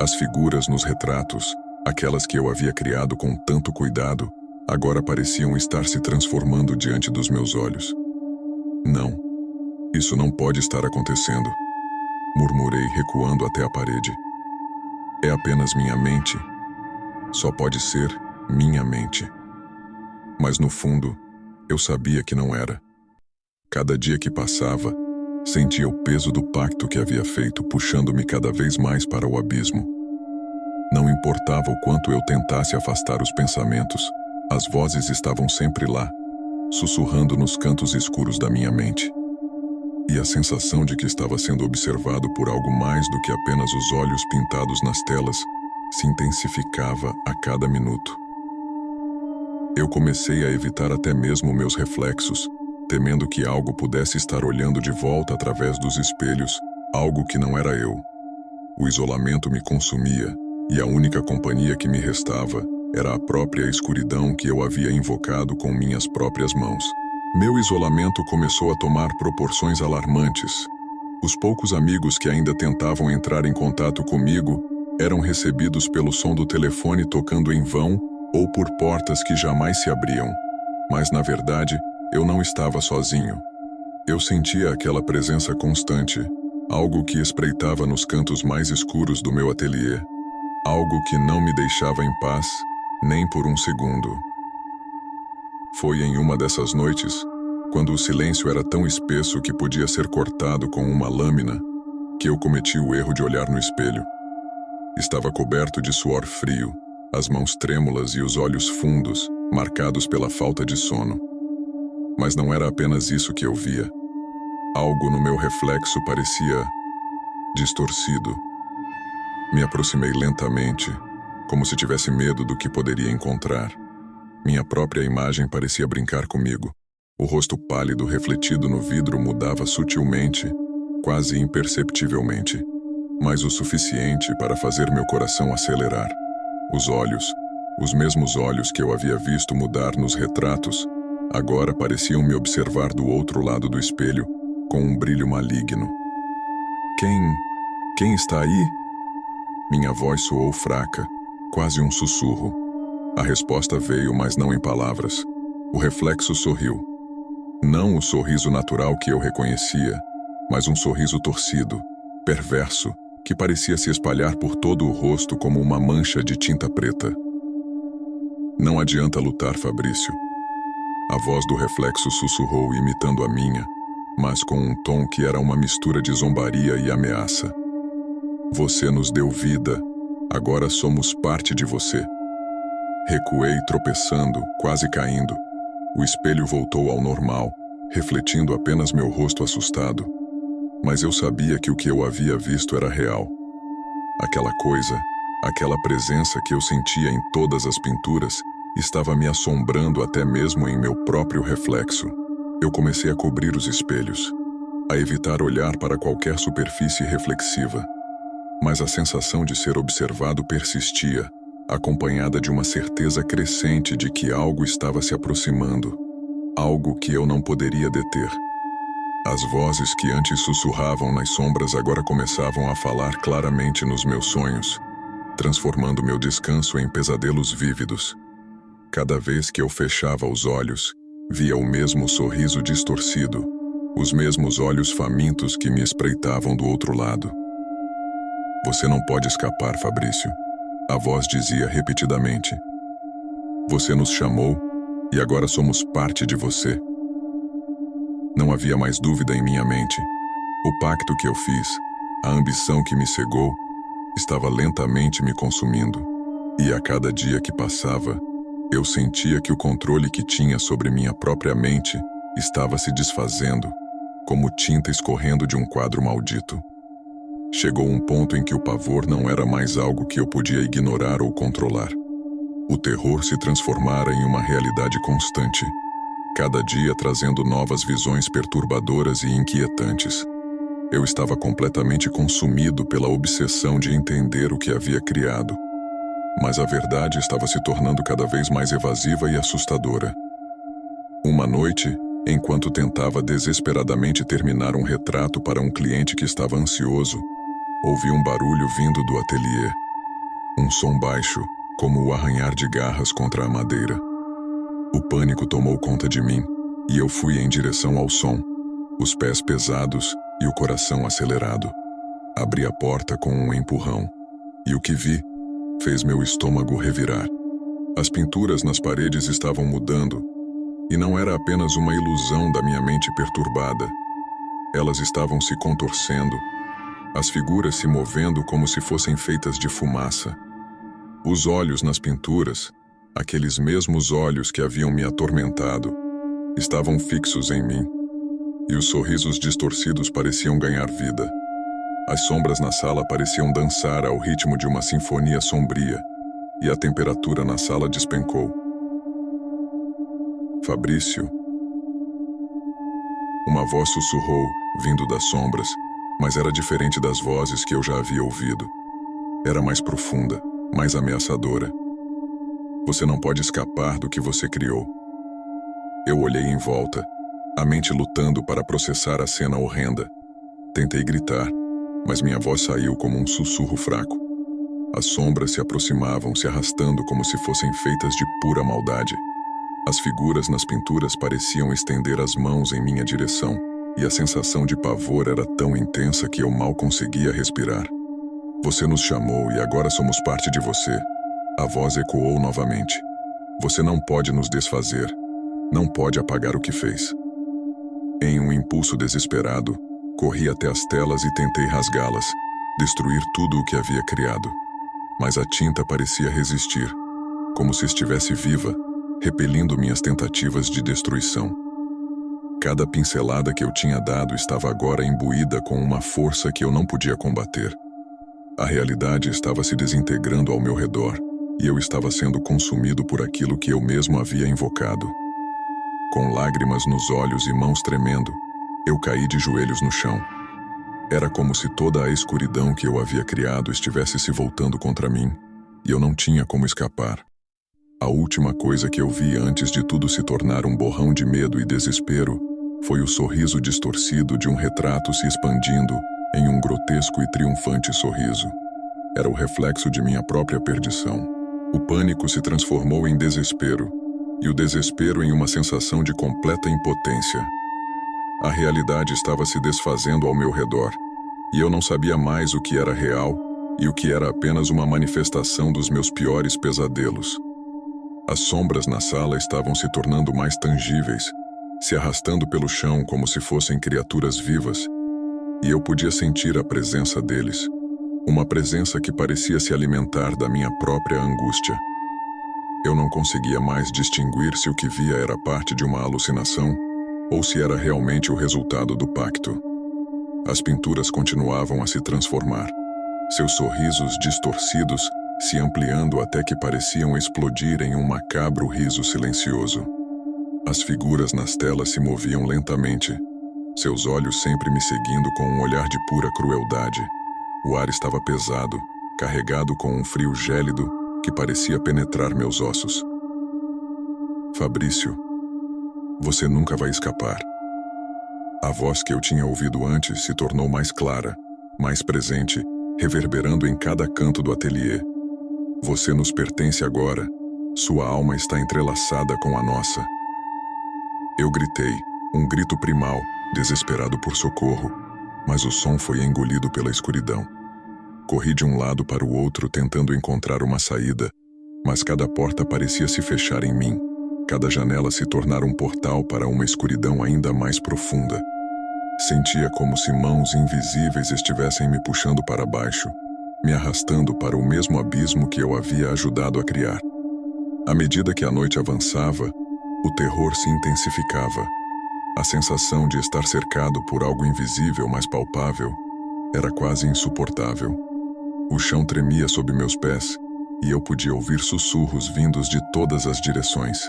As figuras nos retratos, aquelas que eu havia criado com tanto cuidado, agora pareciam estar se transformando diante dos meus olhos. Não, isso não pode estar acontecendo, murmurei recuando até a parede. É apenas minha mente. Só pode ser minha mente. Mas no fundo, eu sabia que não era. Cada dia que passava, sentia o peso do pacto que havia feito puxando-me cada vez mais para o abismo. Não importava o quanto eu tentasse afastar os pensamentos, as vozes estavam sempre lá, sussurrando nos cantos escuros da minha mente. E a sensação de que estava sendo observado por algo mais do que apenas os olhos pintados nas telas se intensificava a cada minuto. Eu comecei a evitar até mesmo meus reflexos, temendo que algo pudesse estar olhando de volta através dos espelhos, algo que não era eu. O isolamento me consumia, e a única companhia que me restava era a própria escuridão que eu havia invocado com minhas próprias mãos. Meu isolamento começou a tomar proporções alarmantes. Os poucos amigos que ainda tentavam entrar em contato comigo eram recebidos pelo som do telefone tocando em vão ou por portas que jamais se abriam. Mas, na verdade, eu não estava sozinho. Eu sentia aquela presença constante, algo que espreitava nos cantos mais escuros do meu ateliê, algo que não me deixava em paz, nem por um segundo. Foi em uma dessas noites, quando o silêncio era tão espesso que podia ser cortado com uma lâmina, que eu cometi o erro de olhar no espelho. Estava coberto de suor frio, as mãos trêmulas e os olhos fundos, marcados pela falta de sono. Mas não era apenas isso que eu via. Algo no meu reflexo parecia distorcido. Me aproximei lentamente, como se tivesse medo do que poderia encontrar. Minha própria imagem parecia brincar comigo. O rosto pálido refletido no vidro mudava sutilmente, quase imperceptivelmente, mas o suficiente para fazer meu coração acelerar. Os olhos, os mesmos olhos que eu havia visto mudar nos retratos, agora pareciam me observar do outro lado do espelho, com um brilho maligno. Quem está aí? Minha voz soou fraca, quase um sussurro. A resposta veio, mas não em palavras. O reflexo sorriu. Não o sorriso natural que eu reconhecia, mas um sorriso torcido, perverso, que parecia se espalhar por todo o rosto como uma mancha de tinta preta. Não adianta lutar, Fabrício. A voz do reflexo sussurrou imitando a minha, mas com um tom que era uma mistura de zombaria e ameaça. Você nos deu vida, agora somos parte de você. Recuei tropeçando, quase caindo. O espelho voltou ao normal, refletindo apenas meu rosto assustado. Mas eu sabia que o que eu havia visto era real. Aquela coisa, aquela presença que eu sentia em todas as pinturas, estava me assombrando até mesmo em meu próprio reflexo. Eu comecei a cobrir os espelhos, a evitar olhar para qualquer superfície reflexiva. Mas a sensação de ser observado persistia, acompanhada de uma certeza crescente de que algo estava se aproximando, algo que eu não poderia deter. As vozes que antes sussurravam nas sombras agora começavam a falar claramente nos meus sonhos, transformando meu descanso em pesadelos vívidos. Cada vez que eu fechava os olhos, via o mesmo sorriso distorcido, os mesmos olhos famintos que me espreitavam do outro lado. Você não pode escapar, Fabrício. A voz dizia repetidamente. Você nos chamou e agora somos parte de você. Não havia mais dúvida em minha mente. O pacto que eu fiz, a ambição que me cegou, estava lentamente me consumindo. E a cada dia que passava, eu sentia que o controle que tinha sobre minha própria mente estava se desfazendo, como tinta escorrendo de um quadro maldito. Chegou um ponto em que o pavor não era mais algo que eu podia ignorar ou controlar. O terror se transformara em uma realidade constante, cada dia trazendo novas visões perturbadoras e inquietantes. Eu estava completamente consumido pela obsessão de entender o que havia criado. Mas a verdade estava se tornando cada vez mais evasiva e assustadora. Uma noite, enquanto tentava desesperadamente terminar um retrato para um cliente que estava ansioso, ouvi um barulho vindo do ateliê. Um som baixo, como o arranhar de garras contra a madeira. O pânico tomou conta de mim, e eu fui em direção ao som, os pés pesados e o coração acelerado. Abri a porta com um empurrão, e o que vi fez meu estômago revirar. As pinturas nas paredes estavam mudando, e não era apenas uma ilusão da minha mente perturbada. Elas estavam se contorcendo, as figuras se movendo como se fossem feitas de fumaça. Os olhos nas pinturas, aqueles mesmos olhos que haviam me atormentado, estavam fixos em mim, e os sorrisos distorcidos pareciam ganhar vida. As sombras na sala pareciam dançar ao ritmo de uma sinfonia sombria, e a temperatura na sala despencou. Fabrício. Uma voz sussurrou, vindo das sombras, mas era diferente das vozes que eu já havia ouvido. Era mais profunda, mais ameaçadora. Você não pode escapar do que você criou. Eu olhei em volta, a mente lutando para processar a cena horrenda. Tentei gritar, mas minha voz saiu como um sussurro fraco. As sombras se aproximavam, se arrastando como se fossem feitas de pura maldade. As figuras nas pinturas pareciam estender as mãos em minha direção, e a sensação de pavor era tão intensa que eu mal conseguia respirar. Você nos chamou e agora somos parte de você. A voz ecoou novamente. Você não pode nos desfazer. Não pode apagar o que fez. Em um impulso desesperado, corri até as telas e tentei rasgá-las, destruir tudo o que havia criado. Mas a tinta parecia resistir, como se estivesse viva, repelindo minhas tentativas de destruição. Cada pincelada que eu tinha dado estava agora imbuída com uma força que eu não podia combater. A realidade estava se desintegrando ao meu redor, e eu estava sendo consumido por aquilo que eu mesmo havia invocado. Com lágrimas nos olhos e mãos tremendo, eu caí de joelhos no chão. Era como se toda a escuridão que eu havia criado estivesse se voltando contra mim, e eu não tinha como escapar. A última coisa que eu vi antes de tudo se tornar um borrão de medo e desespero foi o sorriso distorcido de um retrato se expandindo em um grotesco e triunfante sorriso. Era o reflexo de minha própria perdição. O pânico se transformou em desespero, e o desespero em uma sensação de completa impotência. A realidade estava se desfazendo ao meu redor, e eu não sabia mais o que era real e o que era apenas uma manifestação dos meus piores pesadelos. As sombras na sala estavam se tornando mais tangíveis, se arrastando pelo chão como se fossem criaturas vivas, e eu podia sentir a presença deles, uma presença que parecia se alimentar da minha própria angústia. Eu não conseguia mais distinguir se o que via era parte de uma alucinação ou se era realmente o resultado do pacto. As pinturas continuavam a se transformar, seus sorrisos distorcidos se ampliando até que pareciam explodir em um macabro riso silencioso. As figuras nas telas se moviam lentamente, seus olhos sempre me seguindo com um olhar de pura crueldade. O ar estava pesado, carregado com um frio gélido que parecia penetrar meus ossos. Fabrício, você nunca vai escapar. A voz que eu tinha ouvido antes se tornou mais clara, mais presente, reverberando em cada canto do ateliê. Você nos pertence agora, sua alma está entrelaçada com a nossa. Eu gritei, um grito primal, desesperado por socorro, mas o som foi engolido pela escuridão. Corri de um lado para o outro tentando encontrar uma saída, mas cada porta parecia se fechar em mim, cada janela se tornar um portal para uma escuridão ainda mais profunda. Sentia como se mãos invisíveis estivessem me puxando para baixo, me arrastando para o mesmo abismo que eu havia ajudado a criar. À medida que a noite avançava, o terror se intensificava. A sensação de estar cercado por algo invisível, mas palpável, era quase insuportável. O chão tremia sob meus pés, e eu podia ouvir sussurros vindos de todas as direções.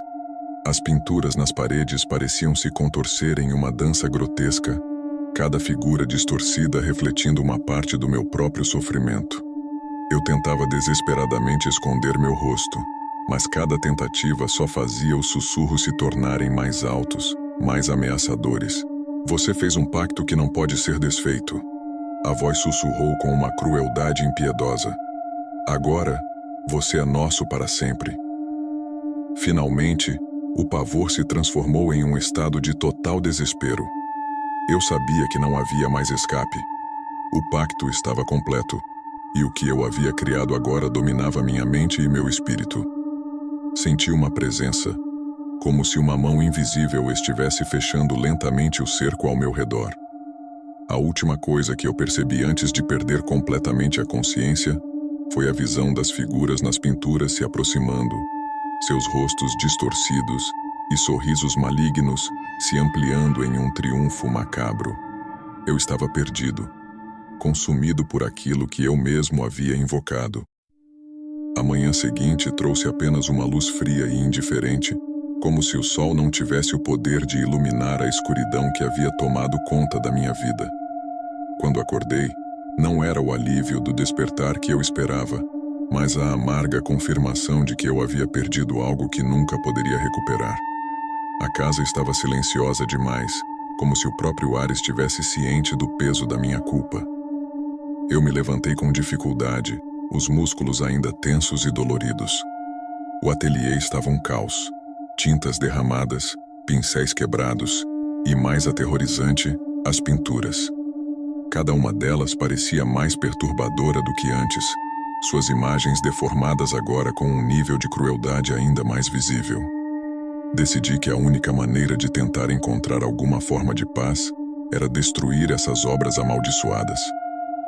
As pinturas nas paredes pareciam se contorcer em uma dança grotesca, cada figura distorcida refletindo uma parte do meu próprio sofrimento. Eu tentava desesperadamente esconder meu rosto, mas cada tentativa só fazia os sussurros se tornarem mais altos, mais ameaçadores. Você fez um pacto que não pode ser desfeito. A voz sussurrou com uma crueldade impiedosa. Agora, você é nosso para sempre. Finalmente, o pavor se transformou em um estado de total desespero. Eu sabia que não havia mais escape. O pacto estava completo, e o que eu havia criado agora dominava minha mente e meu espírito. Senti uma presença, como se uma mão invisível estivesse fechando lentamente o cerco ao meu redor. A última coisa que eu percebi antes de perder completamente a consciência foi a visão das figuras nas pinturas se aproximando, seus rostos distorcidos e sorrisos malignos se ampliando em um triunfo macabro. Eu estava perdido, consumido por aquilo que eu mesmo havia invocado. A manhã seguinte trouxe apenas uma luz fria e indiferente, como se o sol não tivesse o poder de iluminar a escuridão que havia tomado conta da minha vida. Quando acordei, não era o alívio do despertar que eu esperava, mas a amarga confirmação de que eu havia perdido algo que nunca poderia recuperar. A casa estava silenciosa demais, como se o próprio ar estivesse ciente do peso da minha culpa. Eu me levantei com dificuldade, os músculos ainda tensos e doloridos. O ateliê estava um caos. Tintas derramadas, pincéis quebrados e, mais aterrorizante, as pinturas. Cada uma delas parecia mais perturbadora do que antes, suas imagens deformadas agora com um nível de crueldade ainda mais visível. Decidi que a única maneira de tentar encontrar alguma forma de paz era destruir essas obras amaldiçoadas.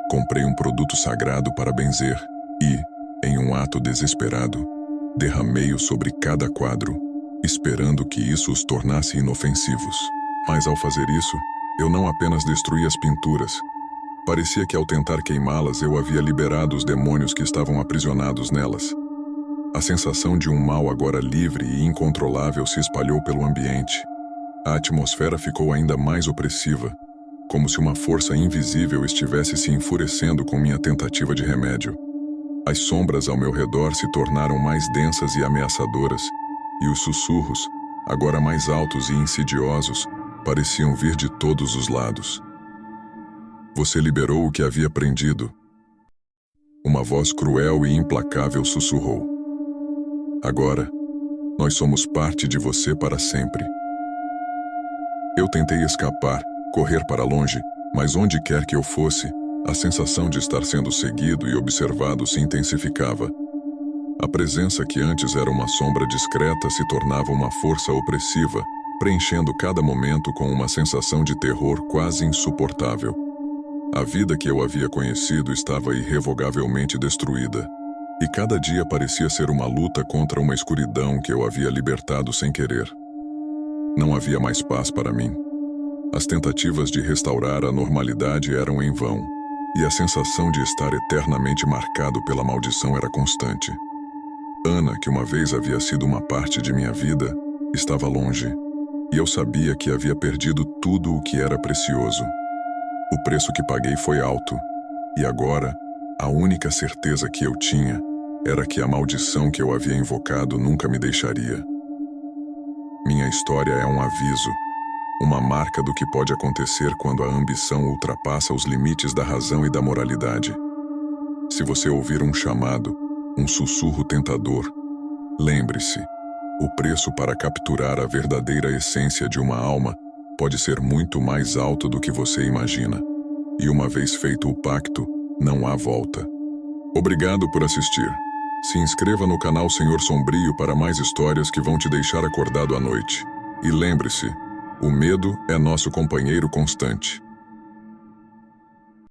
Comprei um produto sagrado para benzer e, em um ato desesperado, derramei-o sobre cada quadro, esperando que isso os tornasse inofensivos. Mas ao fazer isso, eu não apenas destruí as pinturas. Parecia que ao tentar queimá-las eu havia liberado os demônios que estavam aprisionados nelas. A sensação de um mal agora livre e incontrolável se espalhou pelo ambiente. A atmosfera ficou ainda mais opressiva, como se uma força invisível estivesse se enfurecendo com minha tentativa de remédio. As sombras ao meu redor se tornaram mais densas e ameaçadoras, e os sussurros, agora mais altos e insidiosos, pareciam vir de todos os lados. Você liberou o que havia prendido. Uma voz cruel e implacável sussurrou. Agora, nós somos parte de você para sempre. Eu tentei escapar, correr para longe, mas onde quer que eu fosse, a sensação de estar sendo seguido e observado se intensificava. A presença que antes era uma sombra discreta se tornava uma força opressiva, preenchendo cada momento com uma sensação de terror quase insuportável. A vida que eu havia conhecido estava irrevogavelmente destruída, e cada dia parecia ser uma luta contra uma escuridão que eu havia libertado sem querer. Não havia mais paz para mim. As tentativas de restaurar a normalidade eram em vão, e a sensação de estar eternamente marcado pela maldição era constante. Ana, que uma vez havia sido uma parte de minha vida, estava longe, e eu sabia que havia perdido tudo o que era precioso. O preço que paguei foi alto, e agora, a única certeza que eu tinha era que a maldição que eu havia invocado nunca me deixaria. Minha história é um aviso, uma marca do que pode acontecer quando a ambição ultrapassa os limites da razão e da moralidade. Se você ouvir um chamado, um sussurro tentador, lembre-se, o preço para capturar a verdadeira essência de uma alma pode ser muito mais alto do que você imagina. E uma vez feito o pacto, não há volta. Obrigado por assistir. Se inscreva no canal Senhor Sombrio para mais histórias que vão te deixar acordado à noite. E lembre-se, o medo é nosso companheiro constante.